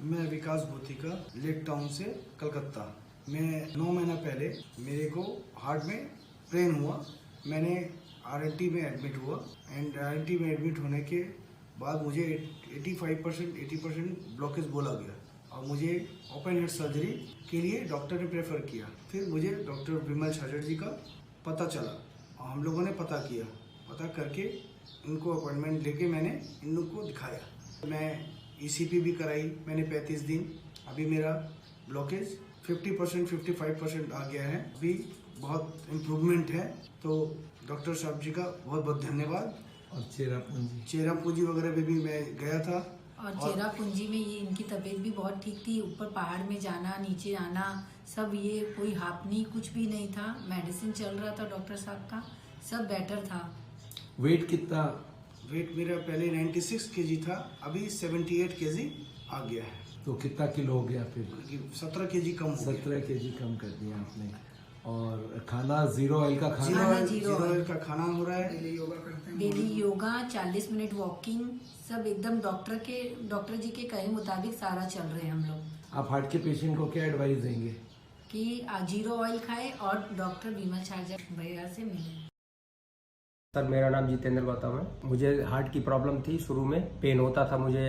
मैं विकास भूतिका, lake town से कलकत्ता। मैं 9 महीना पहले मेरे को हार्ट में पेन हुआ। मैंने आरएनटी में एडमिट हुआ एंड आरएनटी में एडमिट होने के बाद मुझे 80% ब्लॉकेज बोला गया और मुझे ओपन हार्ट सर्जरी के लिए डॉक्टर ने प्रेफर किया। फिर मुझे डॉक्टर विमल छाजड़ जी का पता चला और हम लोगों ने पता किया। पता करके इनको अपॉइंटमेंट लेके मैंने इन लोग को दिखाया। मैं ईसीपी भी कराई मैंने 35 दिन। अभी मेरा ब्लॉकेज 50% 55% आ गया है। अभी बहुत इम्प्रूवमेंट है। तो डॉक्टर साहब जी का बहुत बहुत धन्यवाद। और चेरापूंजी वगैरह में भी मैं गया था और चेरापूंजी में ये इनकी तबीयत भी बहुत ठीक थी। ऊपर पहाड़ में जाना, नीचे आना, सब ये कोई हापनी कुछ भी नहीं था। मेडिसिन चल रहा था डॉक्टर साहब का, सब बेटर था। वेट कितना? वेट मेरा पहले 96 kg था, अभी 78 kg आ गया है। तो कितना किलो हो गया फिर? 17 kg कम हो गया। 17 kg कम कर दिया आपने। और खाना जीरो ऑयल का खाना? जीरो ऑयल का खाना हो रहा है। डेली योगा, 40 मिनट वॉकिंग, सब एकदम डॉक्टर जी के कहे मुताबिक सारा चल रहे हैं हम लोग। आप हार्ट के पेशेंट को क्या एडवाइस देंगे? कि जीरो ऑयल खाए और डॉक्टर विमल छाजड़ भैया से मिले। सर मेरा नाम जितेंद्र गौतम है। मुझे हार्ट की प्रॉब्लम थी, शुरू में पेन होता था मुझे,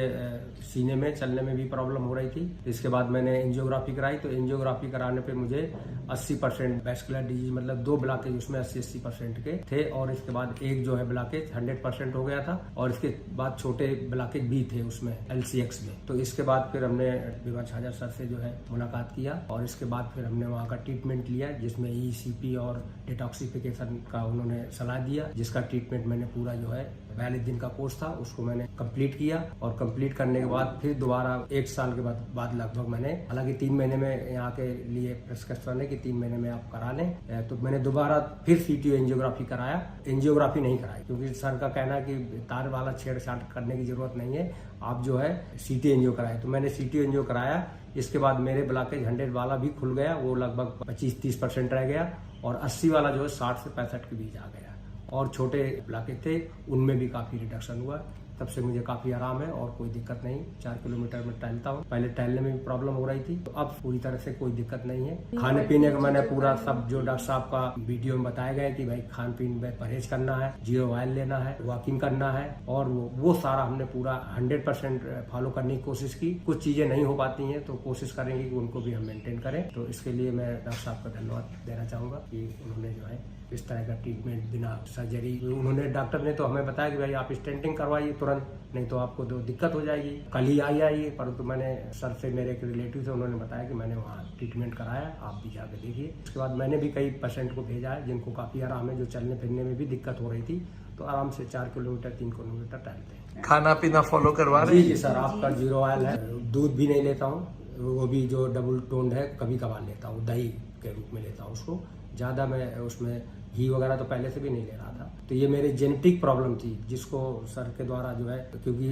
सीने में चलने में भी प्रॉब्लम हो रही थी। इसके बाद मैंने एंजियोग्राफी कराई, तो एंजियोग्राफी कराने पे मुझे 80% वैस्कुलर डिजीज, मतलब 2 ब्लॉकेज उसमें 80% के थे। और इसके बाद एक जो है ब्लॉकेज 100% हो गया था और इसके बाद छोटे ब्लॉकेज भी थे उसमें LCX में। तो इसके बाद फिर हमने विमल छाजड़ सर से जो है मुलाकात किया और इसके बाद फिर हमने वहाँ का ट्रीटमेंट लिया, जिसमें ECP और डिटॉक्सिफिकेशन का उन्होंने सलाह दिया, जिसका ट्रीटमेंट मैंने पूरा जो है 42 दिन का कोर्स था उसको मैंने कंप्लीट किया। और कंप्लीट करने के बाद फिर दोबारा 1 साल के बाद लगभग मैंने, हालांकि 3 महीने में यहाँ के लिए प्रिस्क्रिप्शन है कि 3 महीने में आप करा लें, तो मैंने दोबारा फिर CTO एंजियोग्राफी कराया। एंजियोग्राफी नहीं कराई क्योंकि सर का कहना है कि तार वाला छेड़छाड़ करने की जरूरत नहीं है, आप जो है CT एंजियो कराए। तो मैंने CT एंजियो कराया। इसके बाद मेरे ब्लॉकेज 100 वाला भी खुल गया, वो लगभग 25-30% रह गया और 80 वाला जो है 60 से 65 के बीच आ गया। और छोटे ब्लॉकेज थे उनमें भी काफी रिडक्शन हुआ। तब से मुझे काफी आराम है और कोई दिक्कत नहीं। 4 किलोमीटर में टहलता हूँ। पहले टहलने में भी प्रॉब्लम हो रही थी, तो अब पूरी तरह से कोई दिक्कत नहीं है। खाने पीने का मैंने पूरा सब जो डॉक्टर साहब का वीडियो में बताया गया कि भाई खान पीन में परहेज करना है, जीरो ऑयल लेना है, वॉकिंग करना है, और वो सारा हमने पूरा 100% फॉलो करने की कोशिश की। कुछ चीजें नहीं हो पाती हैं तो कोशिश करेंगे कि उनको भी हम मेंटेन करें। तो इसके लिए मैं डॉक्टर साहब का धन्यवाद देना चाहूंगा कि उन्होंने जो है इस तरह का ट्रीटमेंट बिना सर्जरी, उन्होंने डॉक्टर ने तो हमें बताया कि भाई आप स्टेंटिंग करवाइए तुरंत, नहीं तो आपको तो दिक्कत हो जाएगी, कल ही आइए। परंतु मैंने सर से, मेरे एक रिलेटिव से, उन्होंने बताया कि मैंने वहाँ ट्रीटमेंट कराया, आप भी जाकर देखिए। उसके बाद मैंने भी कई पेशेंट को भेजा है जिनको काफी आराम है, जो चलने फिरने में भी दिक्कत हो रही थी, तो आराम से 4 किलोमीटर 3 किलोमीटर टहलते हैं। खाना पीना फॉलो करवा रहे हैं? जी सर, आपका जीरो ऑयल है। दूध भी नहीं लेता हूँ, वो भी जो डबल टोन्ड है कभी कभार लेता हूँ, दही के रूप में लेता हूँ उसको। ज्यादा मैं उसमें घी वगैरह तो पहले से भी नहीं ले रहा था। तो ये मेरी जेनेटिक प्रॉब्लम थी, जिसको सर के द्वारा जो है, क्योंकि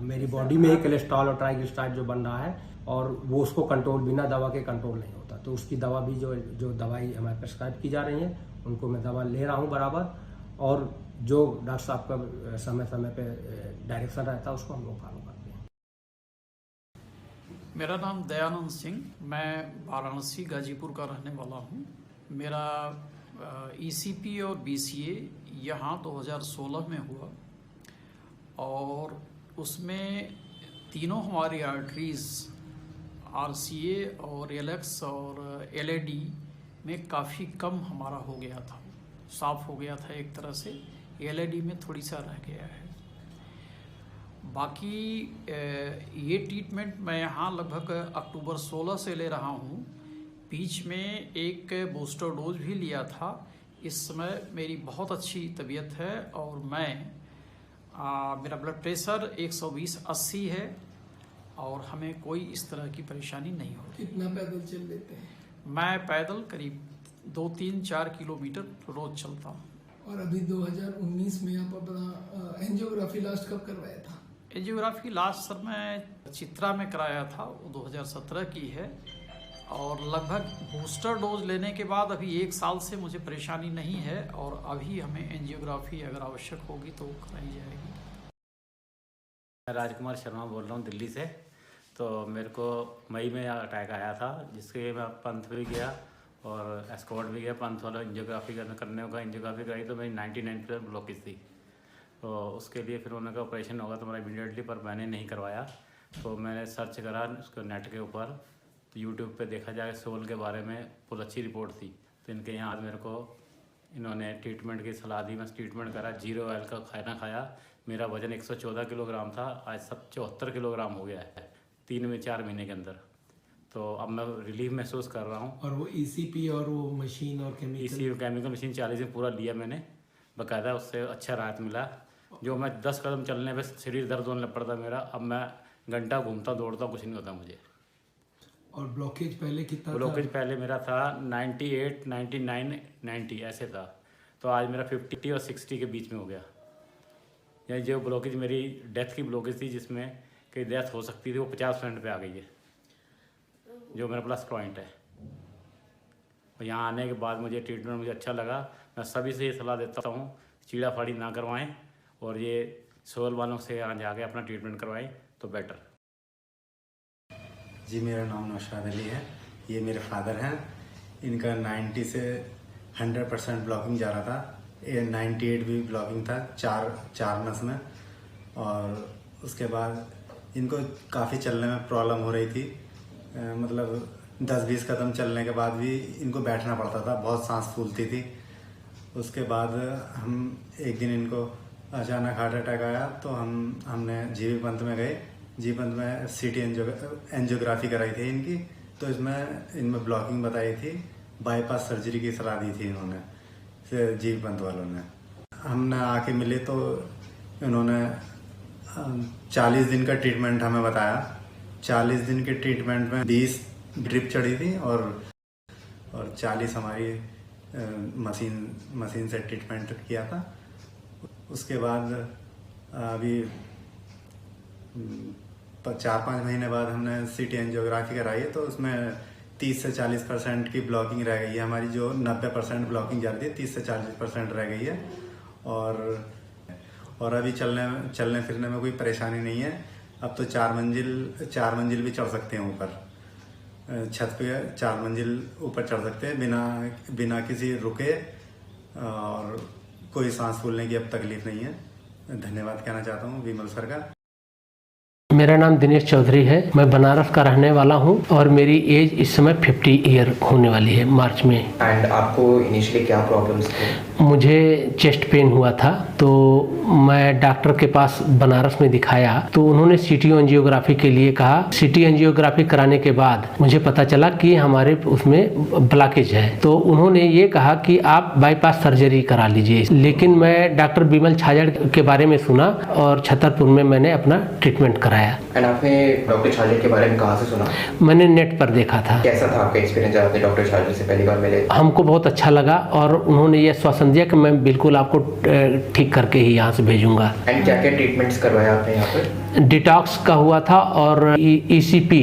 मेरी बॉडी में कोलेस्ट्रॉल और ट्राइग्लिसराइड जो बन रहा है और वो उसको कंट्रोल, बिना दवा के कंट्रोल नहीं होता। तो उसकी दवा भी जो दवाई हमें प्रिस्क्राइब की जा रही है उनको मैं दवा ले रहा हूँ बराबर, और जो डॉक्टर साहब का समय समय पे डायरेक्शन रहता है उसको हम लोग फॉलो करते हैं। मेरा नाम दयानंद सिंह, मैं वाराणसी गाजीपुर का रहने वाला हूँ। मेरा ECP और BCA यहाँ 2016 में हुआ और उसमें तीनों हमारी आर्टरीज RCA और LX और LAD में काफ़ी कम हमारा हो गया था, साफ हो गया था एक तरह से। LAD में थोड़ी सा रह गया है। बाकी ये ट्रीटमेंट मैं यहाँ लगभग अक्टूबर 16 से ले रहा हूँ। बीच में एक बूस्टर डोज भी लिया था। इस समय मेरी बहुत अच्छी तबीयत है और मेरा ब्लड प्रेशर 120/80 है और हमें कोई इस तरह की परेशानी नहीं होती। कितना पैदल चल लेते हैं? मैं पैदल करीब 2-3-4 किलोमीटर रोज चलता हूँ। और अभी 2019 में आप अपना एंजियोग्राफी लास्ट कब करवाया था? एंजियोग्राफी लास्ट सर मैं चित्रा में कराया था, वो 2017 की है। और लगभग बूस्टर डोज लेने के बाद अभी 1 साल से मुझे परेशानी नहीं है और अभी हमें एंजियोग्राफी अगर आवश्यक होगी तो कराई जाएगी। मैं राजकुमार शर्मा बोल रहा हूँ दिल्ली से। तो मेरे को मई में अटैक आया था, जिसके मैं पंथ भी गया और एस्कॉर्ट भी गया। पंथ वाला एंजियोग्राफी करने का एंजियोग्राफी कराई तो मेरी 99% ब्लॉकेज थी। तो उसके लिए फिर उन्होंने कहा ऑपरेशन होगा तुम्हारा इमीडिएटली, पर मैंने नहीं करवाया। तो मैंने सर्च करा उसको नेट के ऊपर, तो यूट्यूब पे देखा जाए सोल के बारे में बहुत अच्छी रिपोर्ट थी। तो इनके यहाँ मेरे को इन्होंने ट्रीटमेंट की सलाह दी, मैं ट्रीटमेंट करा, 0 ऑयल का खाना खाया। मेरा वज़न 114 किलोग्राम था, आज 74 किलोग्राम हो गया है 3-4 महीने के अंदर। तो अब मैं रिलीफ महसूस कर रहा हूँ। और वो ईसीपी और वो मशीन और केमिकल मशीन 40 दिन पूरा लिया मैंने बाकायदा, उससे अच्छा राहत मिला। जो मैं 10 कदम चलने पे शरीर दर्द होने लग पड़ता मेरा, अब मैं घंटा घूमता दौड़ता कुछ नहीं होता मुझे। और ब्लॉकेज पहले कितना था? ब्लॉकेज पहले मेरा था 98, 99, 90 ऐसे था। तो आज मेरा 50 और 60 के बीच में हो गया। यानी जो ब्लॉकेज मेरी डेथ की ब्लॉकेज थी, जिसमें कि डेथ हो सकती थी, वो 50% पे आ गई है, जो मेरा प्लस पॉइंट है। और यहाँ आने के बाद मुझे ट्रीटमेंट मुझे अच्छा लगा। मैं सभी से ये सलाह देता हूँ, चीड़ा फाड़ी ना करवाएं और ये सोल वालों से यहाँ जाके अपना ट्रीटमेंट करवाएं तो बेटर। जी, मेरा नाम नौशाद अली है। ये मेरे फादर हैं। इनका 90 से 100% ब्लॉकिंग जा रहा था। ये 98 भी ब्लॉकिंग था चार नस में। और उसके बाद इनको काफ़ी चलने में प्रॉब्लम हो रही थी। मतलब 10-20 कदम चलने के बाद भी इनको बैठना पड़ता था, बहुत सांस फूलती थी। उसके बाद हम एक दिन इनको अचानक हार्ट अटैक आया, तो हमने जीबी पंथ में गए। जीबी पंथ में सीटी एंजियोग्राफी कराई थी इनकी। तो इनमें ब्लॉकिंग बताई थी, बाईपास सर्जरी की सलाह दी थी इन्होंने, जीबी पंथ वालों ने। हमने आके मिले तो इन्होंने 40 दिन का ट्रीटमेंट हमें बताया। 40 दिन के ट्रीटमेंट में 20 ड्रिप चढ़ी थी और 40 हमारी मशीन से ट्रीटमेंट किया था। उसके बाद अभी 4-5 महीने बाद हमने सीटी एंजियोग्राफी कराई है, तो उसमें 30 से 40% की ब्लॉकिंग रह गई है हमारी। जो 90% ब्लॉकिंग जा रही थी, 30 से 40% रह गई है। और अभी चलने फिरने में कोई परेशानी नहीं है। अब तो 4 मंजिल भी चढ़ सकते हैं ऊपर, छत पे 4 मंजिल ऊपर चढ़ सकते हैं बिना किसी रुके, और कोई सांस फूलने की अब तकलीफ नहीं है। धन्यवाद कहना चाहता हूँ विमल सर का। मेरा नाम दिनेश चौधरी है। मैं बनारस का रहने वाला हूँ और मेरी एज इस समय 50 ईयर होने वाली है मार्च में। एंड आपको इनिशियली क्या प्रॉब्लम्स थे? मुझे चेस्ट पेन हुआ था, तो मैं डॉक्टर के पास बनारस में दिखाया, तो उन्होंने सीटी एंजियोग्राफी के लिए कहा। सीटी एंजियोग्राफी कराने के बाद मुझे पता चला कि हमारे उसमें ब्लॉकेज है, तो उन्होंने ये कहा कि आप बाईपास सर्जरी करा लीजिए। लेकिन मैं डॉक्टर विमल छाजड़ के बारे में सुना और छतरपुर में मैंने अपना ट्रीटमेंट कराया। एंड आपने डॉक्टर छाजड़ के बारे में कहाँ से सुना? मैंने नेट पर देखा था। कैसा था आपका एक्सपीरियंस जब आपने डॉक्टर छाजड़ से पहली बार मिले? हमको बहुत अच्छा लगा और उन्होंने ये आश्वासन दिया कि मैं बिल्कुल आपको ठीक करके ही यहाँ से भेजूंगा। एंड क्या क्या ट्रीटमेंट्स करवाया आपने यहाँ पर? डिटॉक्स का हुआ था और ईसीपी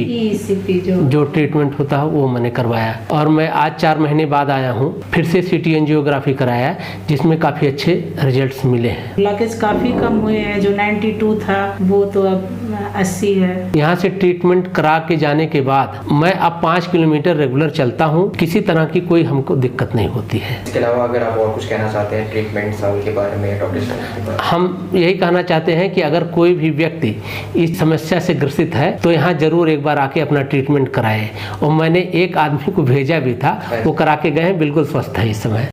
जो ट्रीटमेंट होता है वो मैंने करवाया। और मैं आज 4 महीने बाद आया हूँ, फिर से सीटी एंजियोग्राफी कराया, जिसमें काफ़ी अच्छे रिजल्ट्स मिले हैं। ब्लॉकेज काफ़ी कम हुए हैं, जो 92 था वो तो अब 80 है। यहाँ से ट्रीटमेंट करा के जाने के बाद मैं अब 5 किलोमीटर रेगुलर चलता हूँ, किसी तरह की कोई हमको दिक्कत नहीं होती है। इसके अलावा अगर आप और कुछ कहना चाहते हैं ट्रीटमेंट साल के बारे में, डॉक्टर छाजड़ के बारे में? हम यही कहना चाहते हैं कि अगर कोई भी व्यक्ति इस समस्या से ग्रसित है तो यहाँ जरूर एक बार आके अपना ट्रीटमेंट कराए। और मैंने एक आदमी को भेजा भी था, वो करा के गए हैं, बिल्कुल स्वस्थ है इस समय।